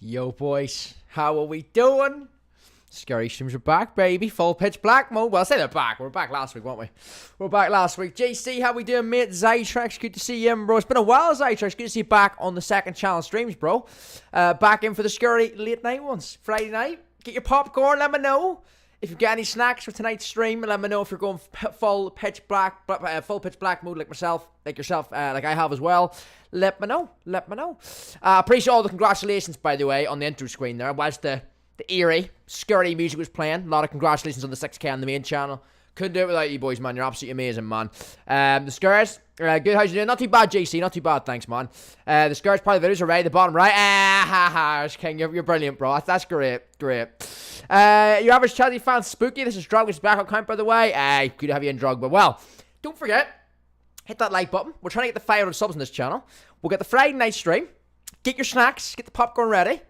Yo, boys, how are we doing? Scary streams are back, baby. Full pitch black mode. Well, I say they're back. We were back last week, weren't we? We were back last week. JC, how we doing, mate? Zytrex, good to see you, bro. It's been a while, Zytrex. Good to see you back on the second channel streams, bro. Back in for the scary late night ones. Friday night. Get your popcorn. Let me know if you've got any snacks for tonight's stream. Let me know if you're going full pitch black mode like myself, like yourself, like I have as well. Let me know. Let me know. Appreciate all the congratulations, by the way, on the intro screen there. Whilst the eerie, scary music was playing. A lot of congratulations on the 6K on the main channel. Couldn't do it without you boys, man. You're absolutely amazing, man. The Scares, good. How's you doing? Not too bad, JC. Not too bad, thanks, man. The Scares part of the videos are right at the bottom right. King, you're brilliant, bro. That's great. Great. Your average Chelsea fan, spooky. This is Drogba's backup count, by the way. Good to have you in Drogba. Well, don't forget, hit that like button. We're trying to get the 500 subs on this channel. We'll get the Friday night stream. Get your snacks. Get the popcorn ready.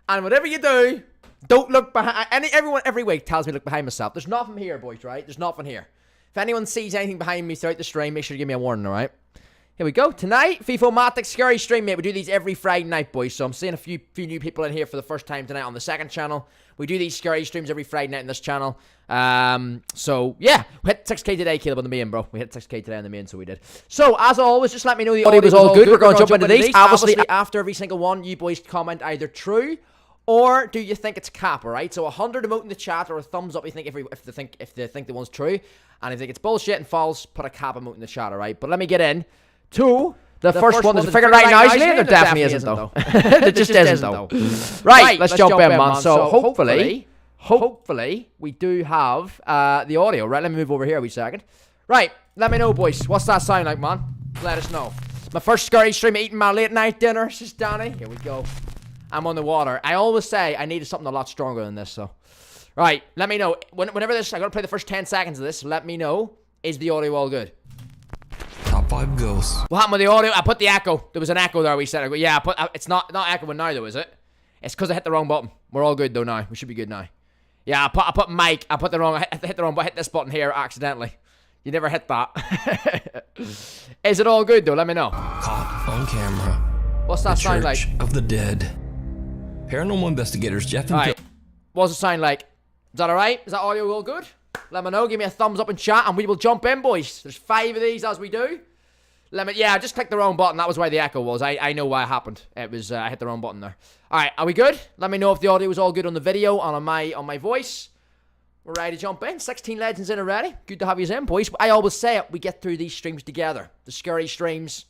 And whatever you do, don't look behind. Everyone every week tells me to look behind myself. There's nothing here, boys, right? There's nothing here. If anyone sees anything behind me throughout the stream, make sure to give me a warning, all right? Here we go. Tonight, FIFO-matic scary stream, mate. We do these every Friday night, boys. So I'm seeing a few new people in here for the first time tonight on the second channel. We do these scary streams every Friday night on this channel. So, yeah. We hit 6K today, Caleb, on the main, bro. We hit 6K today on the main, so we did. So, as always, just let me know the audio was all good. We're going to jump into these. Obviously, after every single one, you boys comment either true or do you think it's cap, alright? So 100 emote in the chat or a thumbs up if they think the one's true. And if they think it's bullshit and false, put a cap emote in the chat, alright? But let me get in to the first one. There's a figure right now, isn't it? There definitely isn't, though. There just isn't, though. Right, let's jump in, man. So hopefully, we do have the audio. Right, let me move over here a wee second. Right, let me know, boys. What's that sound like, man? Let us know. My first scary stream, eating my late night dinner. This is Danny. Here we go. I'm on the water. I always say I needed something a lot stronger than this, so. Right, let me know. Whenever this, I'm going to play the first 10 seconds of this. Let me know. Is the audio all good? Top 5 ghosts. What happened with the audio? I put the echo. There was an echo there. We said, yeah, it's not echoing now, though, is it? It's because I hit the wrong button. We're all good, though, now. We should be good now. Yeah, I put mic. I hit the wrong button. I hit this button here accidentally. You never hit that. Is it all good, though? Let me know. Caught on camera. What's that sound like? Church of the Dead. Paranormal investigators Jeff and Phil. What's it sound like? Is that alright? Is that audio all good? Let me know. Give me a thumbs up in chat and we will jump in, boys. There's 5 of these as we do. Yeah, I just clicked the wrong button. That was why the echo was. I know why it happened. It was, I hit the wrong button there. Alright, are we good? Let me know if the audio was all good on the video and on my voice. We're ready to jump in. 16 legends in already. Good to have you in, boys. I always say it. We get through these streams together. The scary streams.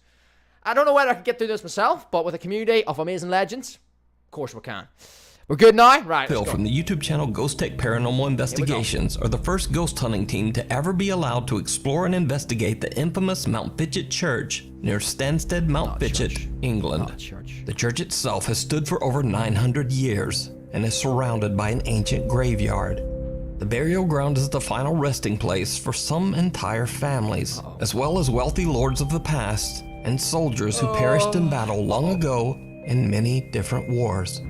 I don't know whether I can get through this myself, but with a community of amazing legends, of course we can. We're good now? Right, Phil from the YouTube channel Ghost Tech Paranormal Investigations are the first ghost hunting team to ever be allowed to explore and investigate the infamous Mount Fitchett Church near Stansted, Mount Fitchett, England. The church itself has stood for over 900 years and is surrounded by an ancient graveyard. The burial ground is the final resting place for some entire families, as well as wealthy lords of the past and soldiers who perished in battle long ago in many different wars.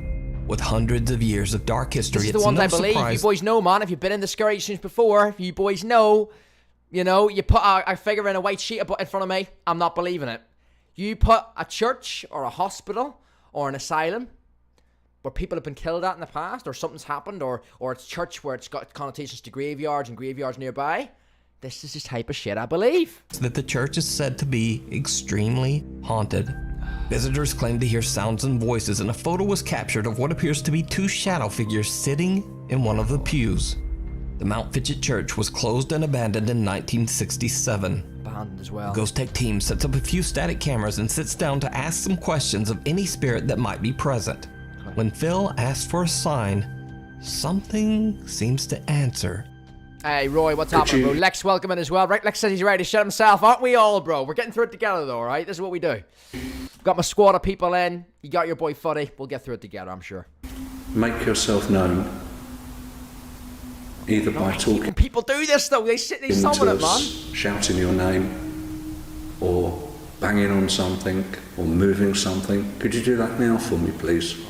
With hundreds of years of dark history, it's the ones I believe. You boys know, man. If you've been in the scary streams before, you boys know, you put a figure in a white sheet in front of me, I'm not believing it. You put a church or a hospital or an asylum where people have been killed at in the past, or something's happened, or it's church where it's got connotations to graveyards and graveyards nearby. This is the type of shit I believe. That the church is said to be extremely haunted. Visitors claim to hear sounds and voices, and a photo was captured of what appears to be 2 shadow figures sitting in one of the pews. The Mount Fitchett Church was closed and abandoned in 1967. Abandoned as well. The Ghost Tech team sets up a few static cameras and sits down to ask some questions of any spirit that might be present. When Phil asks for a sign, something seems to answer. Hey, Roy, what's happening, bro? Lex, welcome in as well. Right, Lex says he's ready to shut himself. Aren't we all, bro? We're getting through it together, though, right? This is what we do. Got my squad of people in. You got your boy Fuddy. We'll get through it together, I'm sure. Make yourself known. Either by talking... People do this, though. They summon it, man. Shouting your name. Or banging on something. Or moving something. Could you do that now for me, please?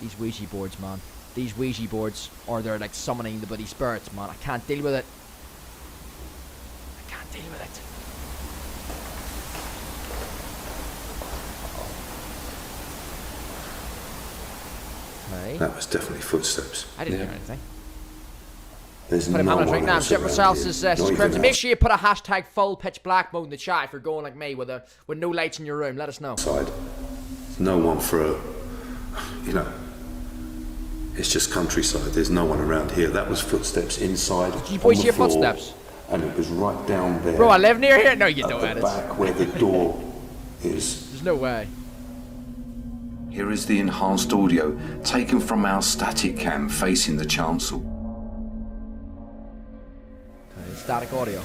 These Ouija boards, man. These Ouija boards, or they're like summoning the bloody spirits, man. I can't deal with it. I can't deal with it. Okay. That was definitely footsteps. I didn't hear anything. There's Put him no on a one drink now. else Jim around Marcel here, says, not subscribe. even Make sure you put a hashtag full pitch black mode in the chat if you're going like me with no lights in your room. Let us know. outside. There's no one for a, it's just countryside. There's no one around here. That was footsteps inside. Did you boys on the hear floor, footsteps? And it was right down there. Bro, I live near here? No, you at don't, the Edis. back where the door is. There's no way. Here is the enhanced audio taken from our static cam facing the chancel. Okay, static audio.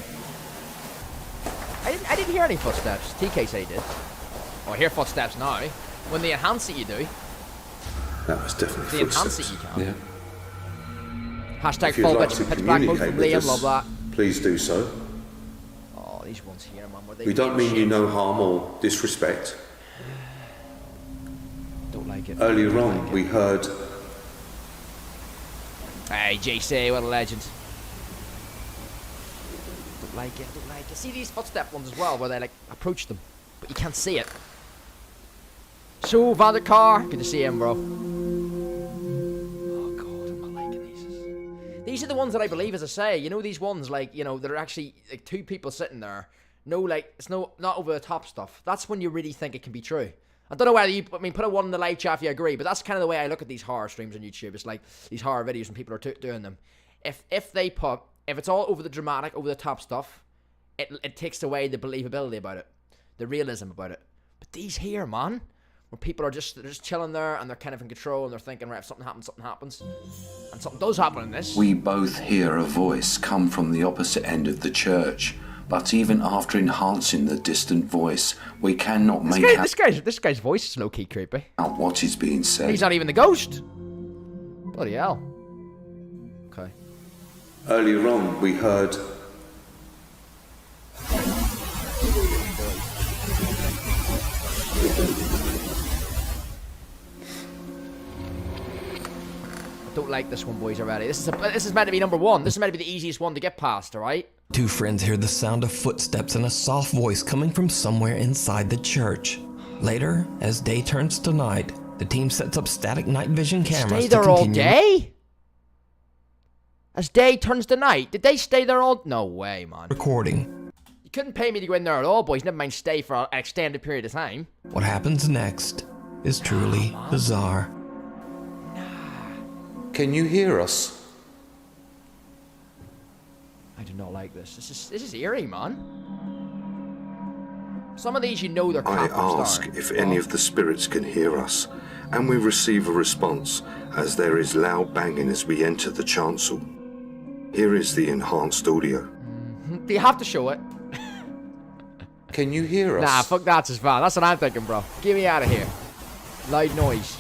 I didn't hear any footsteps. TK said he did. Oh, I hear footsteps now. When they enhance it, you do. That was definitely The enhance footsteps. it, you can. Yeah. Hashtag If you'd full like pitch to black mode communicate from with Liam. us, Love that. please do so. Oh, these ones here, man. Were they We don't mean shit? you no harm or disrespect. Don't like it. Earlier Don't on, like we it. heard Hey, JC, what a legend. Don't like it. Don't like it. See these footstep ones as well, where they like approach them, but you can't see it. So, Vanderkar, good to see him, bro. Oh god, I'm not liking these. These are the ones that I believe, as I say. You know, these ones like they're actually like two people sitting there. No, like it's not over the top stuff. That's when you really think it can be true. I don't know whether you, put a one in the live chat if you agree, but that's kind of the way I look at these horror streams on YouTube. It's like these horror videos and people are doing them. If it's all over the dramatic, over the top stuff, it takes away the believability about it, the realism about it. But these here, man, where people are they're just chilling there and they're kind of in control and they're thinking, right, if something happens, and something does happen in this. We both hear a voice come from the opposite end of the church, but even after enhancing the distant voice, we cannot make This guy's voice is low key creepy. out what is being said. He's not even the ghost. Bloody hell. Okay. earlier on we heard I don't like this one, boys, already. This is meant to be number one. This is meant to be the easiest one to get past, alright? Two friends hear the sound of footsteps and a soft voice coming from somewhere inside the church. Later, as day turns to night, the team sets up static night vision cameras Stay there to all continue day? As day turns to night? Did they stay there all... No way, man. recording. You couldn't pay me to go in there at all, boys. Never mind stay for an extended period of time. What happens next is truly bizarre. Can you hear us? I do not like this. This is eerie, man. Some of these, you know, they're I crap ask if any of the spirits can hear us, and we receive a response as there is loud banging as we enter the chancel. Here is the enhanced audio. Do you have to show it? Can you hear us? Nah, fuck that's as far. That's what I'm thinking, bro. Get me out of here. Loud noise.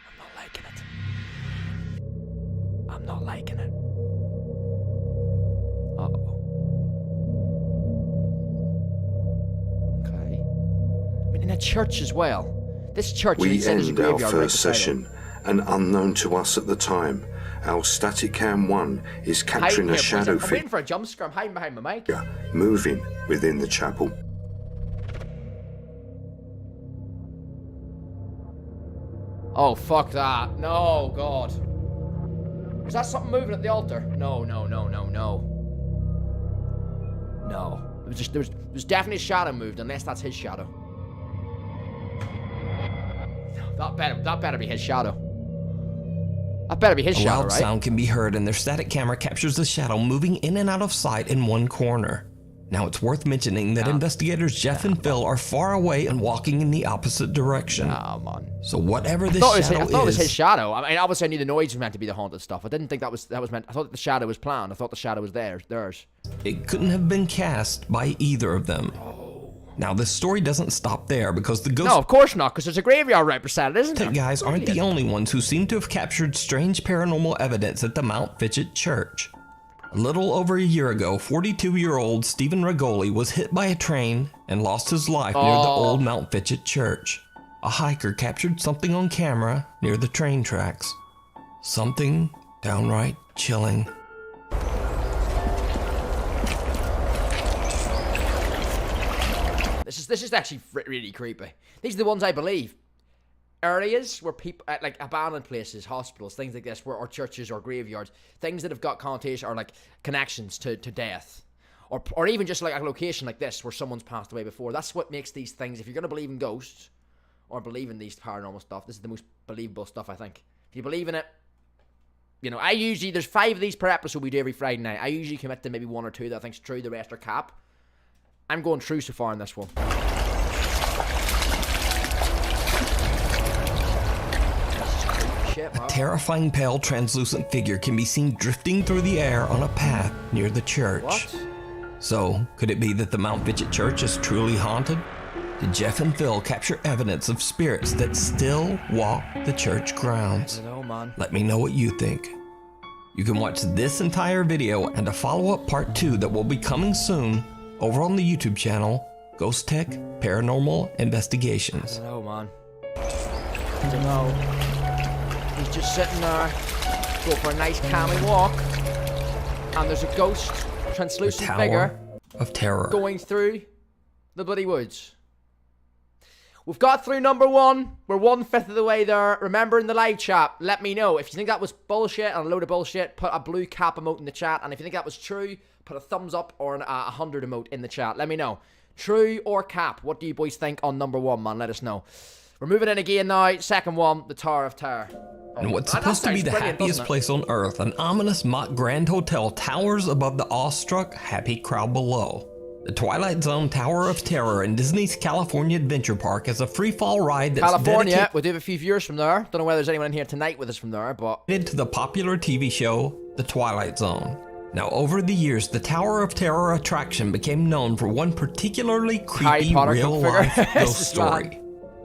I'm not liking it. I'm not liking it. Uh-oh. Okay. I mean, in a church as well. This church We is a end our graveyard right first beside it. session, and unknown to us at the time, our static cam 1 is capturing Hiding a here, boys. shadow I'm waiting figure for a jump scare. I'm hiding behind my mic. moving within the chapel. Oh, fuck that. No, God. Was that something moving at the altar? No, no, no, no, no. No. It was just, there's definitely a shadow moved, unless that's his shadow. No, that better be his shadow. That better be his A shadow, loud right? sound can be heard and their static camera captures the shadow moving in and out of sight in one corner. Now it's worth mentioning that investigators Jeff and Phil are far away and walking in the opposite direction. Oh, man. So whatever this I shadow thought it was his is, shadow. I mean, obviously I knew the noise was meant to be the haunted stuff. I didn't think that was meant. I thought the shadow was planned. I thought the shadow was theirs. it couldn't have been cast by either of them. Now this story doesn't stop there because the ghost No, of course not, because there's a graveyard right beside it, isn't there? guys aren't the only ones who seem to have captured strange paranormal evidence at the Mount Fitchett Church. A little over a year ago, 42-year-old Stephen Regoli was hit by a train and lost his life near the old Mount Fitchett Church. A hiker captured something on camera near the train tracks. Something downright chilling. This is actually really creepy. These are the ones I believe. areas where people, like abandoned places, hospitals, things like this, or churches or graveyards, things that have got connotation or like connections to death, or even just like a location like this where someone's passed away before. That's what makes these things, if you're going to believe in ghosts or believe in these paranormal stuff, this is the most believable stuff, I think. If you believe in it, you know, there's 5 of these per episode we do every Friday night. I usually commit to maybe 1 or 2 that I think's true, the rest are cap. I'm going true so far in this one. A terrifying pale translucent figure can be seen drifting through the air on a path near the church. What? So, could it be that the Mount Fidget Church is truly haunted? Did Jeff and Phil capture evidence of spirits that still walk the church grounds? I don't know, man. Let me know what you think. You can watch this entire video and a follow-up part 2 that will be coming soon over on the YouTube channel, Ghost Tech Paranormal Investigations. I don't know, man. I don't know. He's just sitting there, go for a nice calming walk, and there's a ghost, translucent figure of terror going through the bloody woods. We've got through number 1. We're 1/5 of the way there. Remember in the live chat, let me know. If you think that was bullshit and a load of bullshit, put a blue cap emote in the chat. And if you think that was true, put a thumbs up or a 100 emote in the chat. Let me know. True or cap? What do you boys think on number 1, man? Let us know. We're moving in again now. Second one, the Tower of Terror. And what's supposed to be the happiest place on Earth, an ominous mock grand hotel towers above the awestruck, happy crowd below. The Twilight Zone Tower of Terror in Disney's California Adventure Park is a free-fall ride that's California, we do have a few viewers from there. Don't know whether there's anyone in here tonight with us from there, but... to the popular TV show, The Twilight Zone. Now, over the years, the Tower of Terror attraction became known for one particularly creepy real-life ghost story.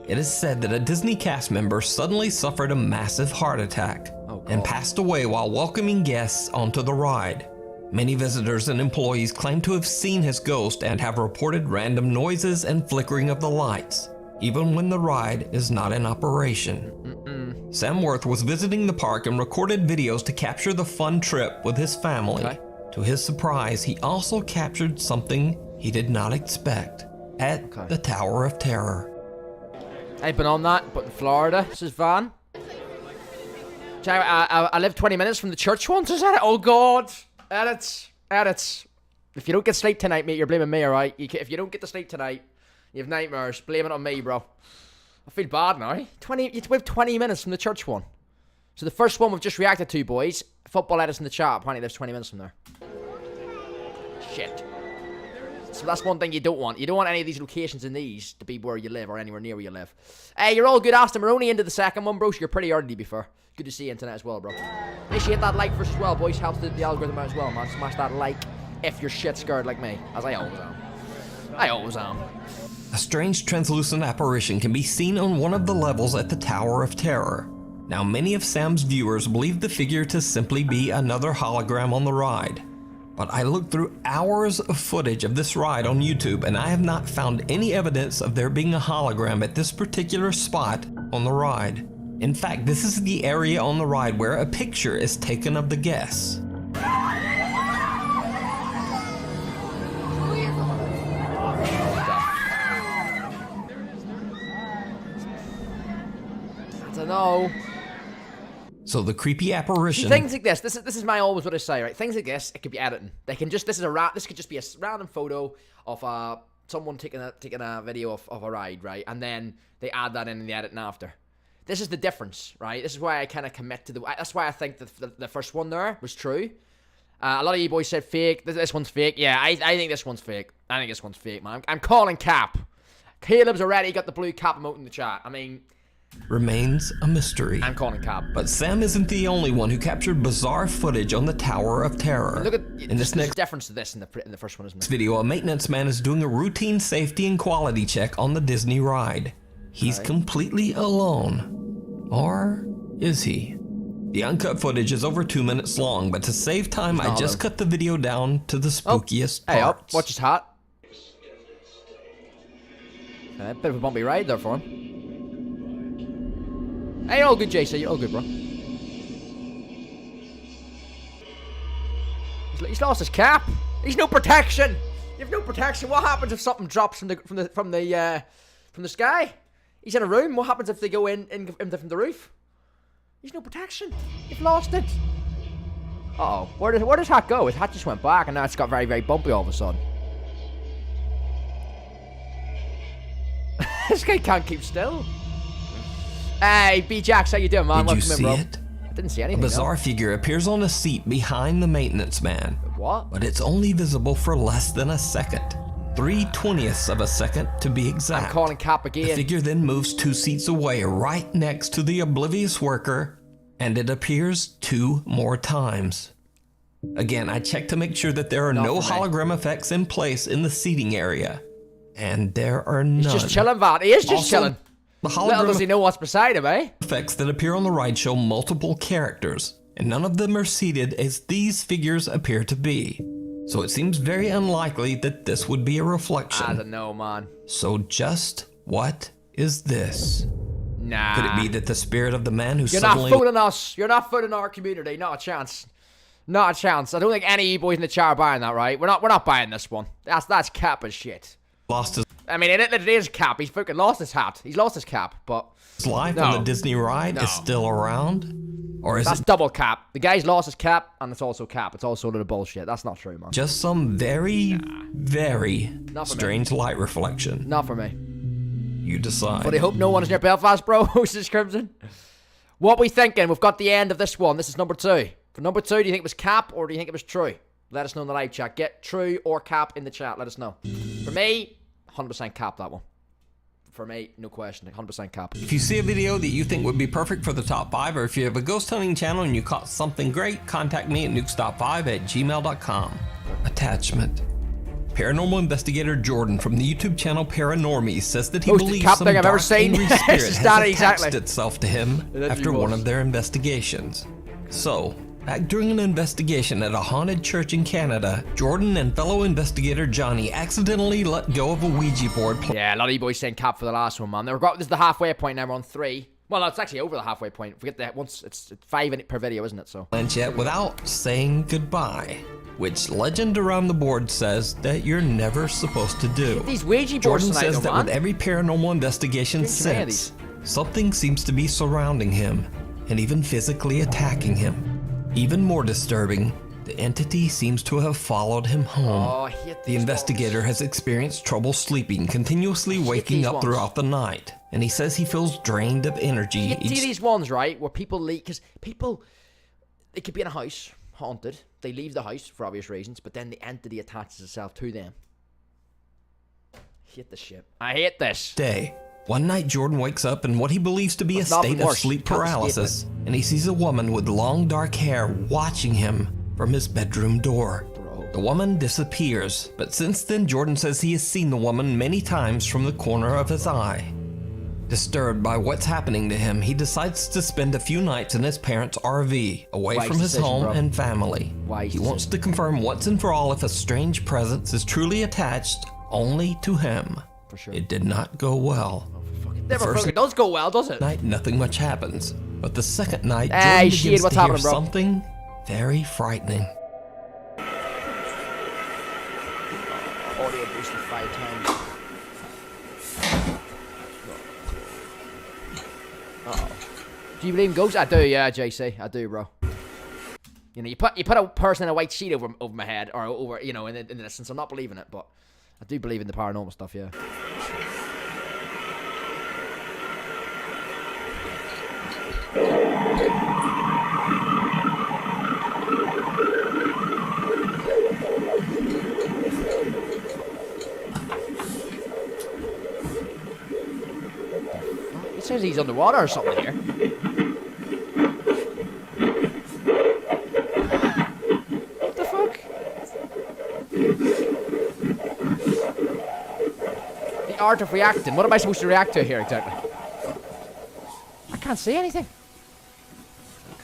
It is said that a Disney cast member suddenly suffered a massive heart attack and passed away while welcoming guests onto the ride. Many visitors and employees claim to have seen his ghost and have reported random noises and flickering of the lights, even when the ride is not in operation. Sam Worth was visiting the park and recorded videos to capture the fun trip with his family. To his surprise, he also captured something he did not expect at the Tower of Terror. I've been on that, but in Florida, this is Van. I live 20 minutes from the church once, is that it? Oh God! Edits. If you don't get sleep tonight, mate, you're blaming me, alright? If you don't get to sleep tonight, you have nightmares, blame it on me, bro. I feel bad now. You live 20 minutes from the church one. So the first one we've just reacted to, boys. Football edits in the chat, apparently lives 20 minutes from there. Shit. So that's one thing you don't want. You don't want any of these locations in these to be where you live or anywhere near where you live. Hey, you're all good, Aston. We're only into the second one, bro, so you're pretty early before. Good to see you internet as well, bro. Make sure you hit that like first as well, boys. Helps the algorithm out as well, man. Smash that like if you're shit scared like me, as I always am. A strange translucent apparition can be seen on one of the levels at the Tower of Terror. Now, many of Sam's viewers believe the figure to simply be another hologram on the ride. But I looked through hours of footage of this ride on YouTube and I have not found any evidence of there being a hologram at this particular spot on the ride. In fact, this is the area on the ride where a picture is taken of the guests. I don't know. So the creepy apparition. Things like this is my always what I say, right? Things like this, it could be editing. They can just this could just be a random photo of someone taking a video of a ride, right? And then they add that in the editing after. This is the difference, right? This is why I kind of commit to that's why I think the first one there was true. A lot of you boys said fake. This one's fake. Yeah, I think this one's fake. I think this one's fake, man. I'm calling cap. Caleb's already got the blue cap emote in the chat. I mean, remains a mystery. I'm calling cap. But Sam isn't the only one who captured bizarre footage on the Tower of Terror. Look at in this next difference to this in the first one, isn't it? Video, a maintenance man is doing a routine safety and quality check on the Disney ride. He's completely alone. Or is he? The uncut footage is over 2 minutes long, but to save time, I just cut the video down to the spookiest parts. Hey up, watch his hat. A bit of a bumpy ride there for him. Hey, you're all good, JC. You're all good, bro. He's lost his cap. He's no protection. You have no protection. What happens if something drops from the sky? He's in a room. What happens if they go in from the roof? There's no protection. You've lost it. Uh-oh. Where does hat go? His hat just went back, and now it's got very, very bumpy all of a sudden. This guy can't keep still. Hey, B-Jax, how you doing, man? Did you Welcome see in, bro. it? I didn't see anything. A bizarre figure appears on a seat behind the maintenance man. What? But it's only visible for less than a second. 3/20ths of a second to be exact. I'm calling Cap again. The figure then moves 2 seats away, right next to the oblivious worker, and it appears 2 more times. Again, I checked to make sure that there are no hologram effects in place in the seating area. And there are none. He's just chilling, Vat. He is just chilling. The Little hologram does he know what's beside him, eh? effects that appear on the ride show multiple characters, and none of them are seated as these figures appear to be. So it seems very unlikely that this would be a reflection. I don't know, man. So just what is this? Nah. Could it be that the spirit of the man who You're suddenly... not fooling us. You're not fooling our community. Not a chance. Not a chance. I don't think any boys in the chat are buying that, right? We're not buying this one. That's cap as shit. lost his I mean, it is Cap. He's fucking lost his hat. He's lost his cap, but... life on the Disney ride is still around? Or is That's it double Cap. The guy's lost his cap, and it's also Cap. It's also a little bullshit. That's not true, man. just some very, very Not for me. strange light reflection? Not for me. You decide. But I hope no one is near Belfast, bro. Says Crimson. What we thinking? We've got the end of this one. This is number 2. For number 2, do you think it was Cap or do you think it was True? Let us know in the live chat. Get True or Cap in the chat. Let us know. For me, 100% Cap, that one. For me, no question. 100% Cap. If you see a video that you think would be perfect for the top 5, or if you have a ghost hunting channel and you caught something great, contact me at nukes.5@gmail.com. Attachment. Paranormal investigator Jordan from the YouTube channel Paranormies says that he Most believes cap some thing I've ever dark, seen. angry spirit It's has that attached exactly. itself to him That's after yours. one of their investigations. So, back during an investigation at a haunted church in Canada, Jordan and fellow investigator Johnny accidentally let go of a Ouija board Yeah, a lot of you boys saying Cap for the last one, man. This is the halfway point now. We're on 3. Well, no, it's actually over the halfway point. Forget that. Once it's 5 per video, isn't it? So. planchette without saying goodbye, which legend around the board says that you're never supposed to do. These Ouija boards Jordan tonight, says though, that man. with every paranormal investigation Drink too many of since, something seems to be surrounding him and even physically attacking him. Even more disturbing, the entity seems to have followed him home. Oh, I hate The these investigator has experienced trouble sleeping, continuously waking these up ones. throughout the night, and he says he feels drained of energy You each see these ones, right, where people leave, because people, they could be in a house, haunted, they leave the house for obvious reasons, but then the entity attaches itself to them. I hate this shit. I hate this. day. One night, Jordan wakes up in what he believes to be There's a nothing state of worse. sleep Can't escape paralysis, and he sees a woman with long dark hair watching him from his bedroom door. Bro. The woman disappears, but since then, Jordan says he has seen the woman many times from the corner of his eye. Disturbed by what's happening to him, he decides to spend a few nights in his parents' RV, away Wise from his decision, home bro. and family. Wise He wants to confirm once and for all if a strange presence is truly attached only to him. For sure. It did not go well. Never first fucking does go well, does it? Night, nothing much happens. But the second night, Hey, Jordan shit, begins what's to hear happening, bro? something very frightening. Audio boosted 5 times. Uh-oh. Do you believe in ghosts? I do, yeah, JC. I do, bro. You know, you put a person in a white sheet over my head, or over, you know, in the distance. I'm not believing it, but I do believe in the paranormal stuff, yeah. It says he's underwater or something here. What the fuck? The art of reacting. What am I supposed to react to here exactly? I can't see anything.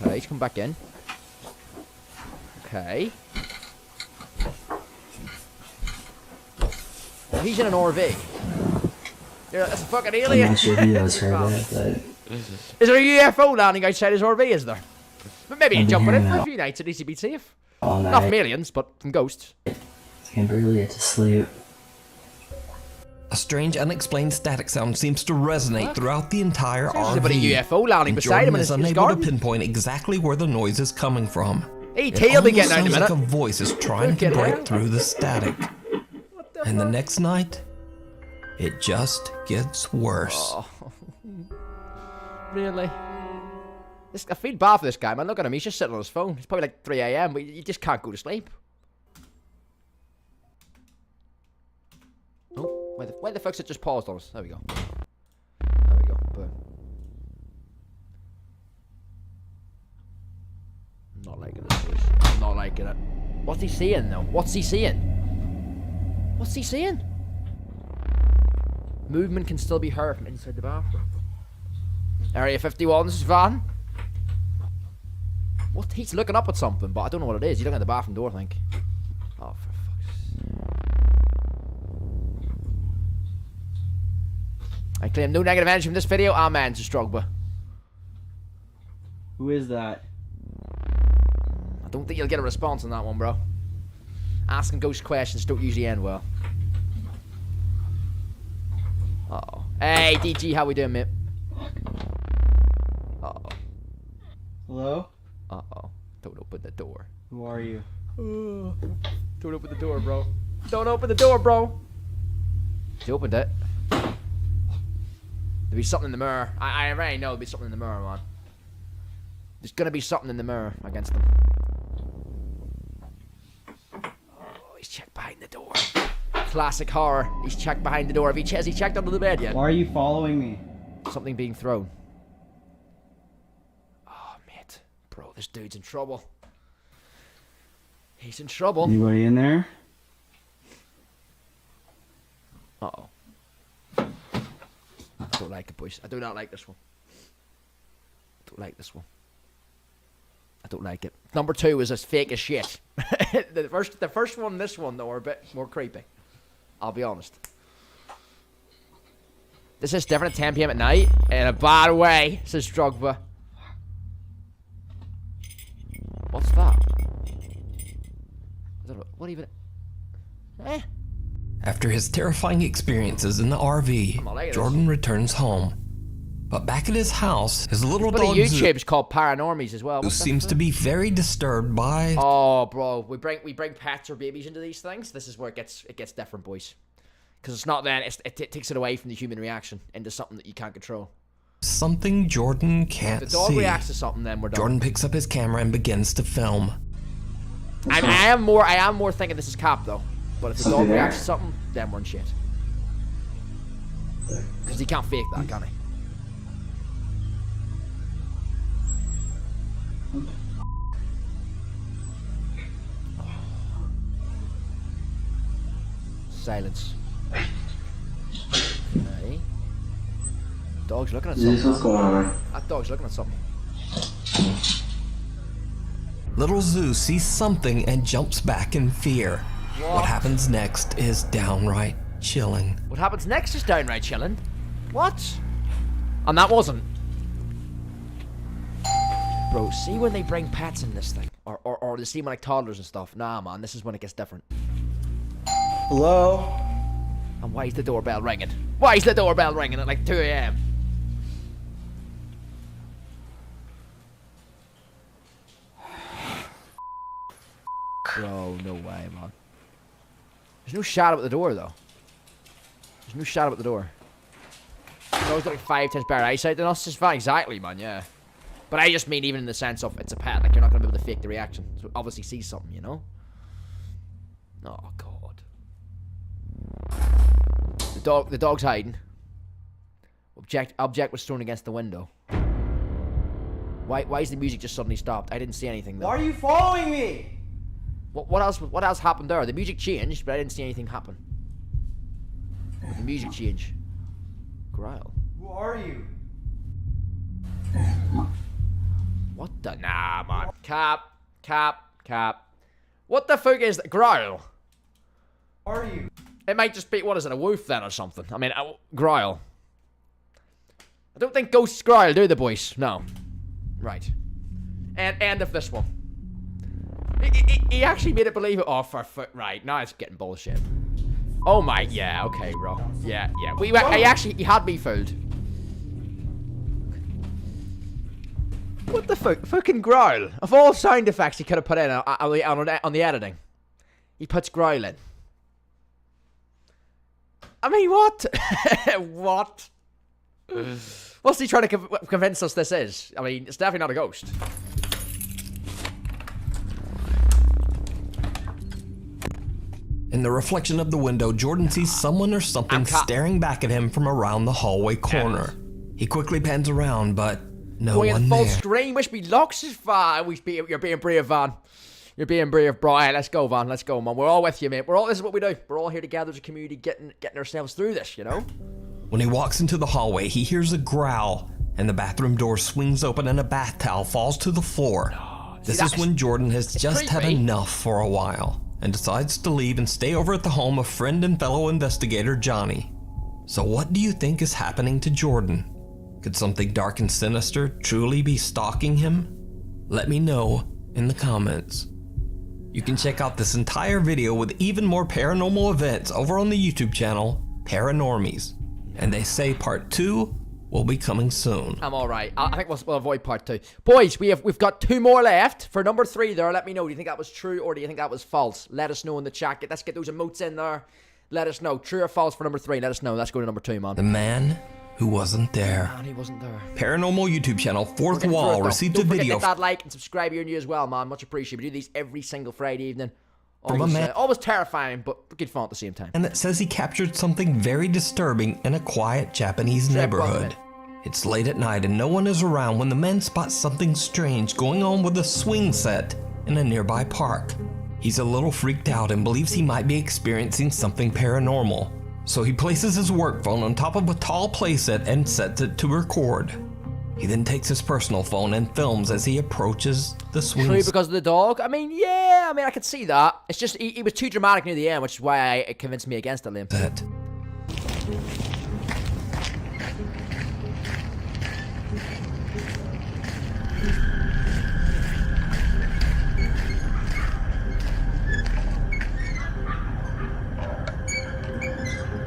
Okay, he's come back in. Okay. Oh, he's in an RV. Yeah, that's a fucking alien. I'm not sure if you guys heard that, but Is there a UFO landing outside his RV, is there? But maybe he's I've been jumping in hearing for a that few nights, at least he'd be safe. all Not from night aliens, but from ghosts. I can barely get to sleep. A strange, unexplained static sound seems to resonate throughout the entire RV. About a UFO landing and beside Jordan him in is his unable to garden. pinpoint exactly where the noise is coming from. Hey, It T will be almost getting out in a sounds like minute. a voice is trying to Fucking break hell. through the static. And the next night, it just gets worse. Oh. Really? I feel bad for this guy, man. Look at him. He's just sitting on his phone. It's probably like 3 a.m., but you just can't go to sleep. Oh, why the fuck's it just paused on us? There we go. There we go. Boom. I'm not liking this, boys. I'm not liking it. What's he seeing, though? What's he seeing? What's he seeing? Movement can still be heard from inside the bathroom. Area 51's van. What? He's looking up at something, but I don't know what it is. He's looking at the bathroom door, I think. Oh, for fuck's sake. I claim no negative energy from this video. Amen to Strugba. Who is that? I don't think you'll get a response on that one, bro. Asking ghost questions don't usually end well. Uh-oh. Hey, DG, how we doing, mate? Uh-oh. Hello? Uh-oh. Don't open the door. Who are you? Don't open the door, bro. Don't open the door, bro. He opened it. There'll be something in the mirror. I already know there'll be something in the mirror, man. There's gonna be something in the mirror against them. Oh, he's checked behind the door. Classic horror. He's checked behind the door. Has he checked under the bed yet? Why are you following me? Something being thrown. Oh, mate. Bro, this dude's in trouble. He's in trouble. Anybody in there? Uh-oh. I don't like it, boys. I do not like this one. I don't like this one. I don't like it. Number 2 is as fake as shit. the first one and this one, though, are a bit more creepy. I'll be honest. This is different at 10 p.m. at night. In a bad way, says Drogba. What's that? What even? Eh? After his terrifying experiences in the RV, not liking this. Jordan returns home. But back at his house, his little But dog the Zoo YouTube's called Paranormies as well. What's that seems for? to be very disturbed by Oh, bro, we bring pets or babies into these things. This is where it gets different, boys. Because it's not then it takes it away from the human reaction into something that you can't control. something Jordan can't If the dog see. reacts to something, then we're done. Jordan picks up his camera and begins to film. I am more thinking this is Cap though. But if the dog reacts to something, then we're in shit. Because he can't fake that, can he? Silence. Okay. Dog's looking at What's something. going on? That dog's looking at something. Little Zoo sees something and jumps back in fear. What happens next is downright chilling. What happens next is downright chilling. What? And that wasn't. Bro, see when they bring pets in this thing? Or they see them like toddlers and stuff. Nah, man, this is when it gets different. Hello? And why is the doorbell ringing? Why is the doorbell ringing at like 2 a.m.? Bro, no way, man. There's no shadow at the door, though. There's no shadow at the door. Those got like 5 times better eyesight than us. It's fine, exactly, man, yeah. But I just mean even in the sense of it's a pet, like you're not going to be able to fake the reaction. So it obviously sees something, you know? Oh, God. The dog's hiding. Object was thrown against the window. Why is the music just suddenly stopped? I didn't see anything though. Why are you following me? What else happened there? The music changed, but I didn't see anything happen. The music changed. Growl. Who are you? What the? Nah, man. Cap. What the fuck is that? Growl. Who are you? It might just be, what is it, a wolf then or something? I mean, growl. I don't think ghosts growl, do they, boys? No. Right. And end of this one. He actually made it believe it. Oh, for right. Now it's getting bullshit. Oh my, yeah, okay, bro. Yeah. He had me fooled. What the fuck? Fucking growl. Of all sound effects he could have put in on the editing, he puts growl in. I mean, what? What? What's he trying to convince us this is? I mean, it's definitely not a ghost. In the reflection of the window, Jordan sees someone or something staring back at him from around the hallway corner. He quickly pans around, but no one full there. screen. Wish me locks is fine. You're being brave, Van. You're being brave, bro. Hey, let's go, Van. Let's go, man. We're all with you, mate. This is what we do. We're all here together as a community, getting ourselves through this, you know? When he walks into the hallway, he hears a growl, and the bathroom door swings open and a bath towel falls to the floor. This is when Jordan has just had enough for a while, and decides to leave and stay over at the home of friend and fellow investigator Johnny. So what do you think is happening to Jordan? Could something dark and sinister truly be stalking him? Let me know in the comments. You can check out this entire video with even more paranormal events over on the YouTube channel, Paranormies. And they say part 2 will be coming soon. I'm alright. I think we'll avoid part 2. Boys, we've got 2 more left. For number 3 there, let me know. Do you think that was true or do you think that was false? Let us know in the chat. Let's get those emotes in there. Let us know. True or false for number 3. Let us know. Let's go to number 2, man. The man who wasn't there. Man, he wasn't there. Paranormal YouTube channel, Fourth Wall, received a video. Don't forget to hit that like and subscribe here and you as well, man. Much appreciated. We do these every single Friday evening. From a man. Always terrifying, but good fun at the same time. And that says he captured something very disturbing in a quiet Japanese neighborhood. It's late at night and no one is around when the man spots something strange going on with a swing set in a nearby park. He's a little freaked out and believes he might be experiencing something paranormal. So he places his work phone on top of a tall playset and sets it to record. He then takes his personal phone and films as he approaches the swing set. True because of the dog? I mean, yeah, I could see that. It's just, he was too dramatic near the end, which is why it convinced me against it, Liam.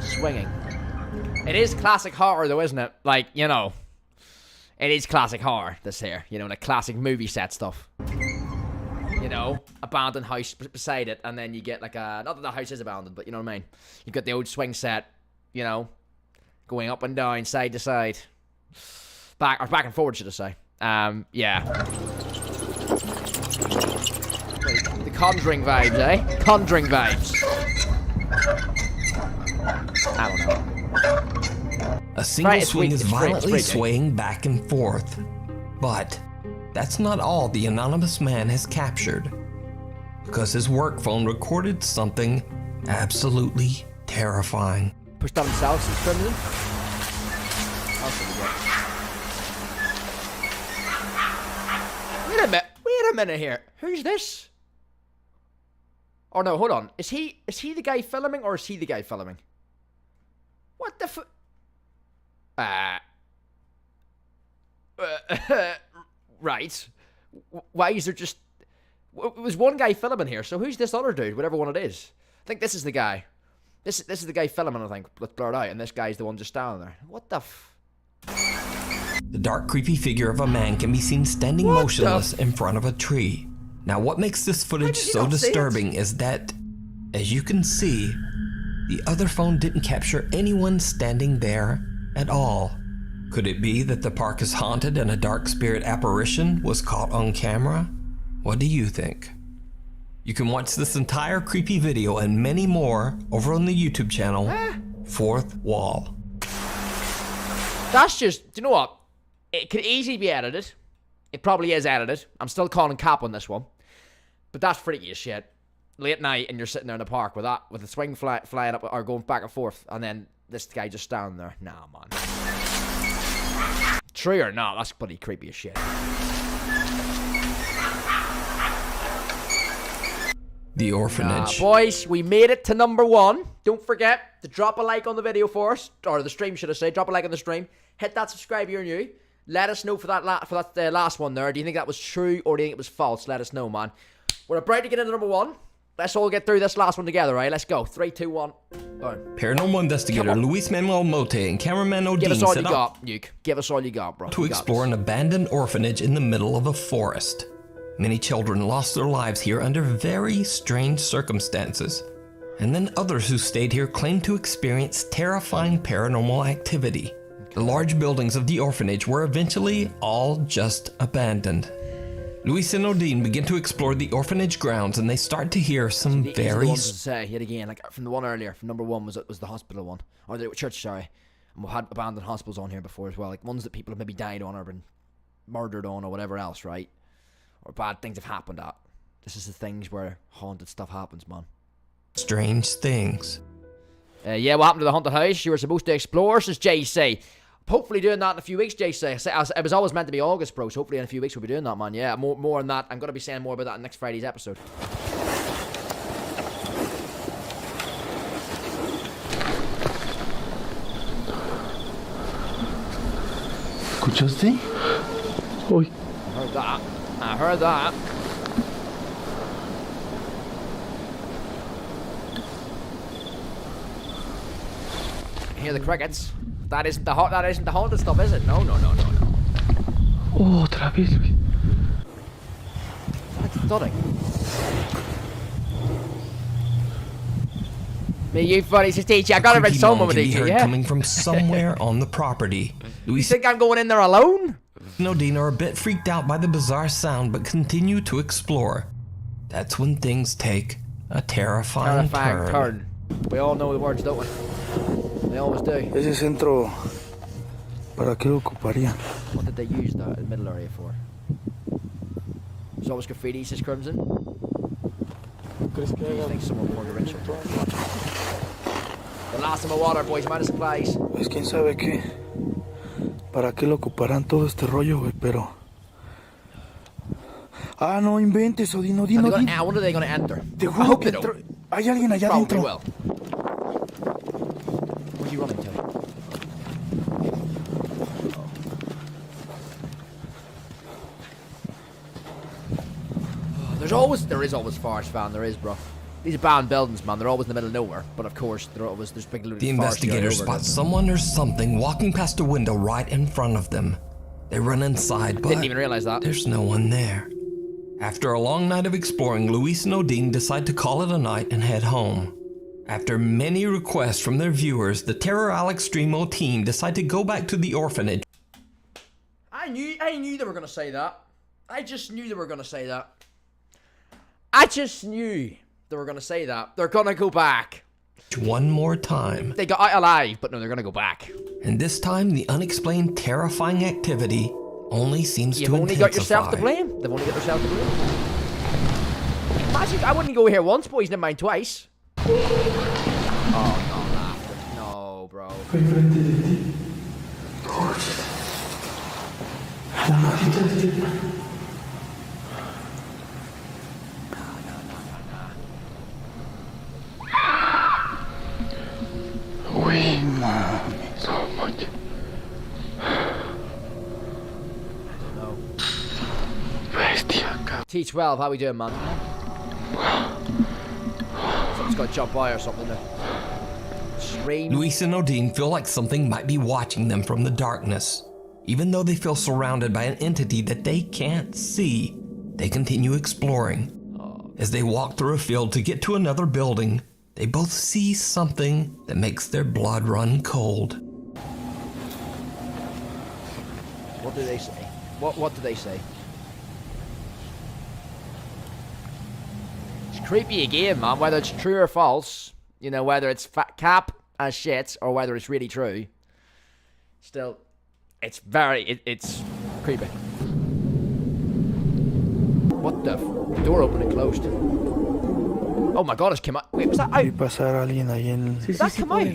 Swinging. It is classic horror though, isn't it? Like, you know, it is classic horror, this here. You know, like classic movie set stuff. You know, abandoned house beside it, and then you get like a, not that the house is abandoned, but you know what I mean? You've got the old swing set, you know, going up and down, side to side. Back and forward, should I say. Yeah. The Conjuring vibes, eh? Conjuring vibes. I don't know. A single swing is violently swaying back and forth. But that's not all the anonymous man has captured, because his work phone recorded something absolutely terrifying. Pushed on himself, he's criminal. Wait a minute here. Who's this? Oh no, hold on. Is he the guy filming or is he the guy filming? What the fu- right. Why is there just... It was one guy filming here, so who's this other dude, whatever one it is? I think this is the guy. This is the guy filming, I think. Let's blur it out, and this guy's the one just standing there. What the The dark, creepy figure of a man can be seen standing motionless in front of a tree. Now, what makes this footage so disturbing is that, as you can see, the other phone didn't capture anyone standing there at all. Could it be that the park is haunted and a dark spirit apparition was caught on camera? What do you think? You can watch this entire creepy video and many more over on the YouTube channel, Fourth Wall. That's just, do you know what? It could easily be edited. It probably is edited. I'm still calling cap on this one. But that's freaky as shit. Late night and you're sitting there in the park with the swing flying up or going back and forth, and then this guy just standing there. Nah, man. True or not, that's bloody creepy as shit. The orphanage. Boys, we made it to number 1. Don't forget to drop a like on the video for us, or the stream, should I say. Drop a like on the stream. Hit that subscribe if you're new. Let us know for that last one there. Do you think that was true or do you think it was false? Let us know, man. We're about to get into number 1. Let's all get through this last one together, right? Let's go. 3, 2, 1. Boom. Paranormal investigator Luis Manuel Mote and cameraman Give Odin us all set you out got, Nuke. Give us all you got, bro. to You got explore this. an abandoned orphanage in the middle of a forest. Many children lost their lives here under very strange circumstances. And then others who stayed here claimed to experience terrifying paranormal activity. The large buildings of the orphanage were eventually all just abandoned. Luis and Odin begin to explore the orphanage grounds and they start to hear some These are the very ones to say yet again, like from the one earlier, from number 1 was the hospital one, or the church, sorry. And we've had abandoned hospitals on here before as well, like ones that people have maybe died on or been murdered on or whatever else, right? Or bad things have happened at. This is the things where haunted stuff happens, man. strange things. Yeah, what happened to the haunted house? You were supposed to explore, says JC. Hopefully doing that in a few weeks, JC. It was always meant to be August, bro, so hopefully in a few weeks we'll be doing that, man. Yeah, more on that. I'm going to be saying more about that in next Friday's episode. ¿Escuchaste? Uy. I heard that. Hear the crickets. That isn't the haunted stuff, is it? No. Oh, otra vez, güey. That's thudding. Me, you funny, says teacher. I gotta read Creepy someone moan with can be teacher, heard yeah. coming from somewhere on the property. You Luis think I'm going in there alone? and Odin are a bit freaked out by the bizarre sound, but continue to explore. That's when things take a terrifying turn. We all know the words, don't we? They always do. Ese centro, ¿para qué lo ocuparían? What did they use that middle area for? There's always graffiti, says Crimson. I think someone poured a ritual. The last of my water, boys. Minus supplies. Pues quién sabe qué. ¿Para qué lo ocuparán todo este rollo, güey? Pero... Ah, no inventes, Odin. I wonder they're going to enter. Te I juro hope que they don't. hay alguien allá Probably adentro. will. Where's he running to? There is always forest, fan. There is, bro. These abandoned buildings, man. They're always in the middle of nowhere. But of course, there's big. The investigators spot someone or something walking past a window right in front of them. They run inside, but Didn't even realize that. there's no one there. After a long night of exploring, Luis and Odin decide to call it a night and head home. After many requests from their viewers, the Terror Alex Streamo team decide to go back to the orphanage. I knew they were gonna say that. I just knew they were gonna say that. I just knew they were gonna say that. They're gonna go back. One more time. They got out alive, but no, they're gonna go back. And this time, the unexplained terrifying activity only seems You've to only intensify. got yourself to blame. They've only got themselves to blame. Imagine, I wouldn't go here once, boys, never mind twice. Oh, no, laughter. No, bro. Fue enfrente de ti. La matita de este... Uy, mami, so much. Bestia, cabrón. T12, how we doing, man? Something's got to jump by or something there. Scream. Luis and Odin feel like something might be watching them from the darkness. Even though they feel surrounded by an entity that they can't see, they continue exploring. As they walk through a field to get to another building, they both see something that makes their blood run cold. What do they say? What do they say? It's creepy again, man. Whether it's true or false, you know, whether it's cap as shit or whether it's really true. Still, it's it's creepy. What the? Door opened and closed. Oh my god, it's come out. Wait, was that out? Vi pasar a alguien ahí en... Did that come out?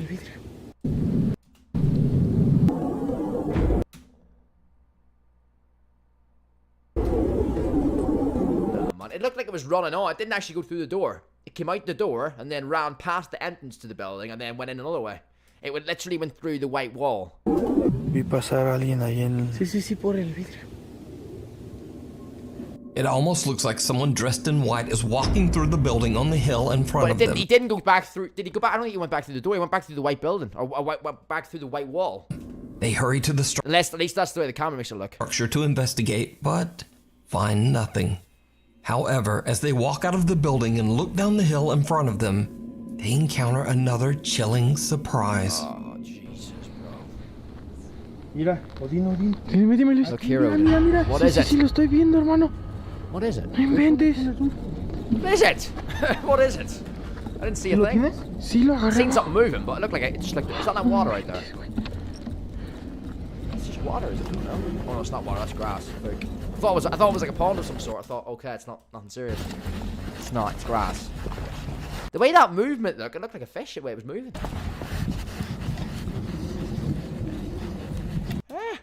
Man, it looked like it was running on. It didn't actually go through the door. It came out the door and then ran past the entrance to the building and then went in another way. It literally went through the white wall. Vi pasar a alguien ahí en... Sí, por el vidrio. It almost looks like someone dressed in white is walking through the building on the hill in front of them. He didn't go back through. Did he go back? I don't think he went back through the door. He went back through the white building, or went back through the white wall. They hurry to the At least that's the way the camera makes it look. structure to investigate, but find nothing. However, as they walk out of the building and look down the hill in front of them, they encounter another chilling surprise. Oh, Jesus, bro. Mira, Odín. Dime, Luis. Look here, Odin. Mira. What Sí, is sí, it? sí, lo estoy viendo, hermano. What is it? No inventes. What is it? What is it? I didn't see a ¿Lo thing. tienes? Sí, lo I agarré. seen something moving, but it looked like it's just like it's not that water right there. It's just water, is it? No? Oh no, it's not water. That's grass. I think. I thought it was like a pond of some sort. I thought, okay, it's nothing serious. It's not. It's grass. The way that movement looked, it looked like a fish. The way it was moving.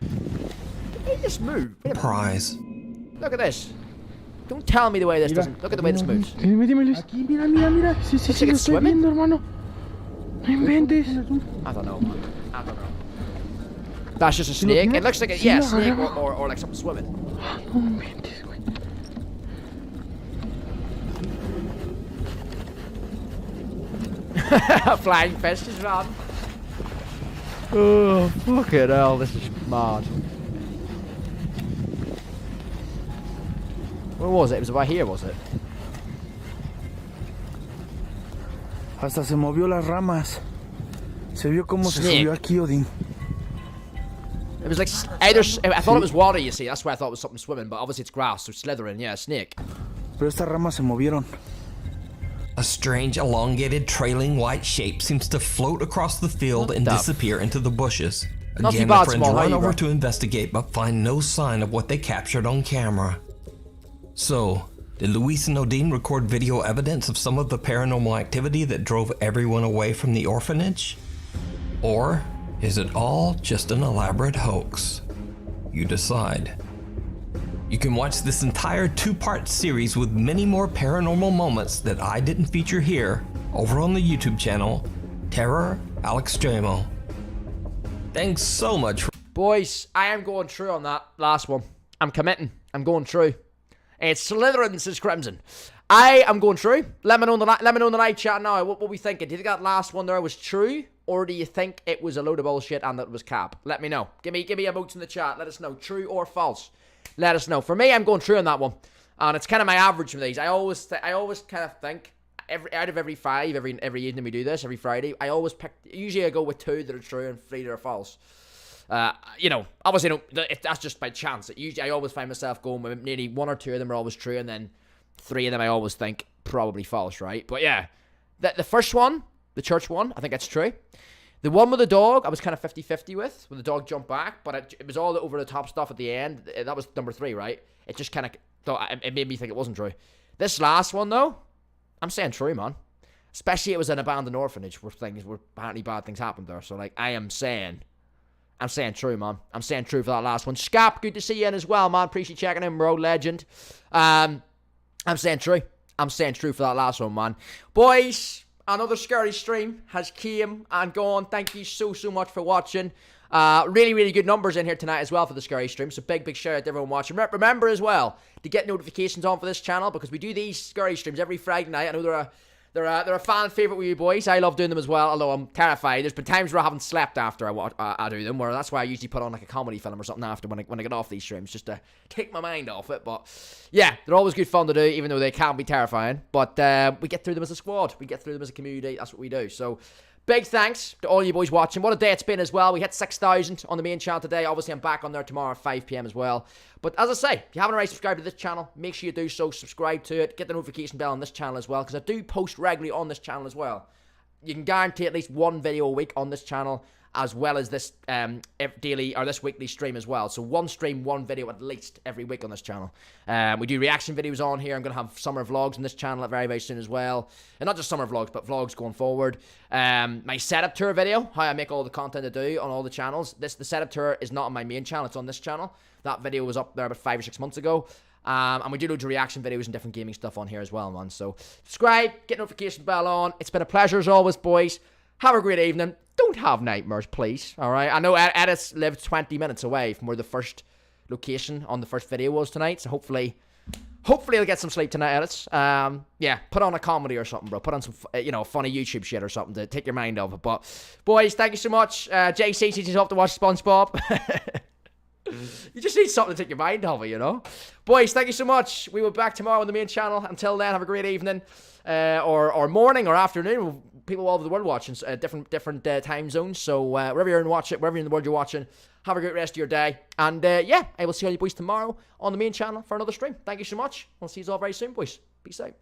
Did they just move? Wait a minute. Surprise. Look at this. Don't tell me the way this doesn't. Look at the way this moves. Dime, Luis. Aquí, mira. Sí, Looks like lo it's estoy swimming. viendo, hermano. No inventes. I don't know, man. I don't know. That's just a snake. It looks like a snake or like something swimming. No inventes, güey. A flying fish is run. Oh, fucking hell, this is mad. Where was it? It was about here, was it? Hasta se movió las ramas. Se vio cómo se Snake. subió aquí, Odín. It was like either. I thought it was water. You see, that's why I thought it was something swimming. But obviously it's grass, so it's slithering. Yeah, snake. Pero estas ramas se movieron. A strange, elongated, trailing white shape seems to float across the field and the disappear into the bushes. Not too Again, bad, the friends Small. How run you, over bro? to investigate, but find no sign of what they captured on camera. So, did Luis and Odin record video evidence of some of the paranormal activity that drove everyone away from the orphanage? Or is it all just an elaborate hoax? You decide. You can watch this entire two-part series with many more paranormal moments that I didn't feature here over on the YouTube channel, Terror Al Extremo. Thanks so much for Boys, I am going through on that last one. I'm committing. I'm going through. It's Slytherin says Crimson. I am going through. Let me know in the live chat now. What we thinking? Do you think that last one there was true, or do you think it was a load of bullshit and that it was cap? Let me know. Give me emotes in the chat. Let us know, true or false. Let us know. For me, I'm going through on that one, and it's kind of my average for these. I always kind of think out of every 5, every evening we do this every Friday, I always pick. Usually I go with 2 that are true and 3 that are false. Obviously, that's just by chance. I always find myself going with nearly 1 or 2 of them are always true, and then 3 of them I always think probably false, right? But yeah, the first one, the church one, I think that's true. The one with the dog, I was kind of 50-50 with, when the dog jumped back, but it was all the over-the-top stuff at the end. That was number 3, right? It just kind of, it made me think it wasn't true. This last one, though, I'm saying true, man. Especially it was an abandoned orphanage where apparently bad things happened there. So, like, I'm saying true, man. I'm saying true for that last one. Scap, good to see you in as well, man. Appreciate checking in, bro. Legend. I'm saying true. I'm saying true for that last one, man. Boys, another scary stream has came and gone. Thank you so much for watching. Really good numbers in here tonight as well for the scary stream. So big shout out to everyone watching. Remember as well to get notifications on for this channel, because we do these scary streams every Friday night. I know they're a fan favorite with you boys. I love doing them as well, although I'm terrified. There's been times where I haven't slept after I do them, where that's why I usually put on like a comedy film or something after when I get off these streams, just to take my mind off it. But yeah, they're always good fun to do, even though they can be terrifying. But we get through them as a squad. We get through them as a community. That's what we do. So big thanks to all you boys watching. What a day it's been as well. We hit 6,000 on the main channel today. Obviously, I'm back on there tomorrow at 5 p.m. as well. But as I say, if you haven't already subscribed to this channel, make sure you do so. Subscribe to it. Get the notification bell on this channel as well, because I do post regularly on this channel as well. You can guarantee at least 1 video a week on this channel, as well as this daily or this weekly stream as well. So 1 stream, 1 video at least every week on this channel. We do reaction videos on here. I'm going to have summer vlogs on this channel very soon as well. And not just summer vlogs, but vlogs going forward. My setup tour video, how I make all the content I do on all the channels. The setup tour is not on my main channel, it's on this channel. That video was up there about 5 or 6 months ago. And we do loads of reaction videos and different gaming stuff on here as well, man. So subscribe, get notification bell on. It's been a pleasure as always, boys. Have a great evening. Don't have nightmares, please. Alright? I know Edis lived 20 minutes away from where the first location on the first video was tonight. So hopefully Hopefully I'll get some sleep tonight, edits. Yeah, put on a comedy or something, bro. Put on some, funny YouTube shit or something to take your mind off it. But, boys, thank you so much. JC teaches off to watch SpongeBob. You just need something to take your mind off it, Boys, thank you so much. We will be back tomorrow on the main channel. Until then, have a great evening, or morning, or afternoon. People all over the world watching, different time zones. So wherever you're in wherever in the world you're watching, have a great rest of your day. And yeah, I will see all you boys tomorrow on the main channel for another stream. Thank you so much. I'll see you all very soon, boys. Peace out.